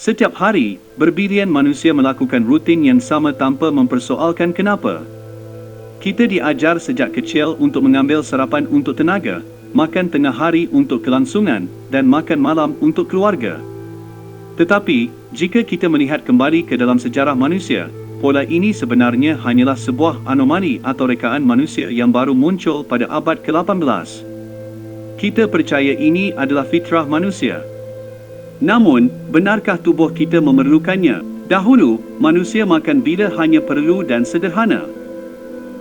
Setiap hari, berbilion manusia melakukan rutin yang sama tanpa mempersoalkan kenapa. Kita diajar sejak kecil untuk mengambil sarapan untuk tenaga, makan tengah hari untuk kelangsungan, dan makan malam untuk keluarga. Tetapi, jika kita melihat kembali ke dalam sejarah manusia, pola ini sebenarnya hanyalah sebuah anomali atau rekaan manusia yang baru muncul pada abad ke-18. Kita percaya ini adalah fitrah manusia. Namun, benarkah tubuh kita memerlukannya? Dahulu, manusia makan bila hanya perlu dan sederhana.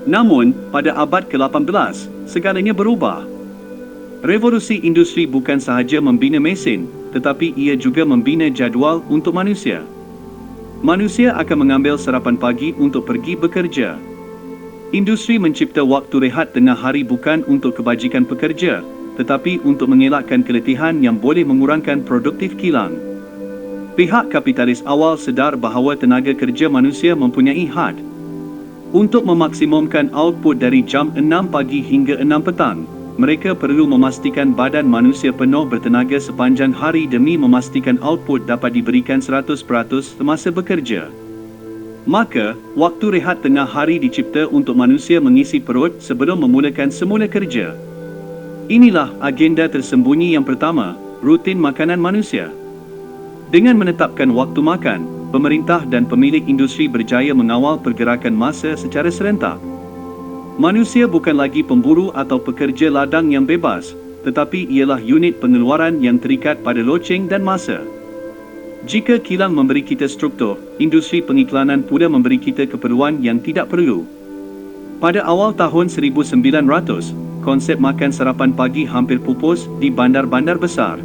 Namun, pada abad ke-18, segalanya berubah. Revolusi industri bukan sahaja membina mesin, tetapi ia juga membina jadual untuk manusia. Manusia akan mengambil sarapan pagi untuk pergi bekerja. Industri mencipta waktu rehat tengah hari bukan untuk kebajikan pekerja, tetapi untuk mengelakkan keletihan yang boleh mengurangkan produktif kilang. Pihak kapitalis awal sedar bahawa tenaga kerja manusia mempunyai had. Untuk memaksimumkan output dari jam 6 pagi hingga 6 petang, mereka perlu memastikan badan manusia penuh bertenaga sepanjang hari demi memastikan output dapat diberikan 100% semasa bekerja. Maka, waktu rehat tengah hari dicipta untuk manusia mengisi perut sebelum memulakan semula kerja. Inilah agenda tersembunyi yang pertama, rutin makanan manusia. Dengan menetapkan waktu makan, pemerintah dan pemilik industri berjaya mengawal pergerakan masa secara serentak. Manusia bukan lagi pemburu atau pekerja ladang yang bebas, tetapi ialah unit pengeluaran yang terikat pada loceng dan masa. Jika kilang memberi kita struktur, industri pengiklanan pula memberi kita keperluan yang tidak perlu. Pada awal tahun 1900, konsep makan sarapan pagi hampir pupus di bandar-bandar besar.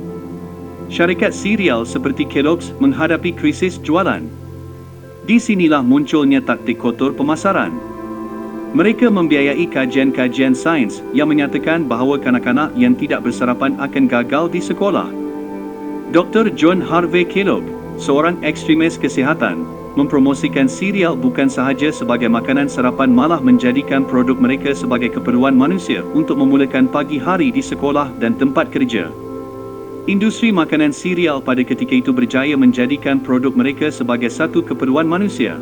Syarikat serial seperti Kellogg's menghadapi krisis jualan. Di sinilah munculnya taktik kotor pemasaran. Mereka membiayai kajian-kajian sains yang menyatakan bahawa kanak-kanak yang tidak bersarapan akan gagal di sekolah. Dr. John Harvey Kellogg, seorang ekstremis kesihatan, mempromosikan serial bukan sahaja sebagai makanan sarapan, malah menjadikan produk mereka sebagai keperluan manusia untuk memulakan pagi hari di sekolah dan tempat kerja. Industri makanan serial pada ketika itu berjaya menjadikan produk mereka sebagai satu keperluan manusia.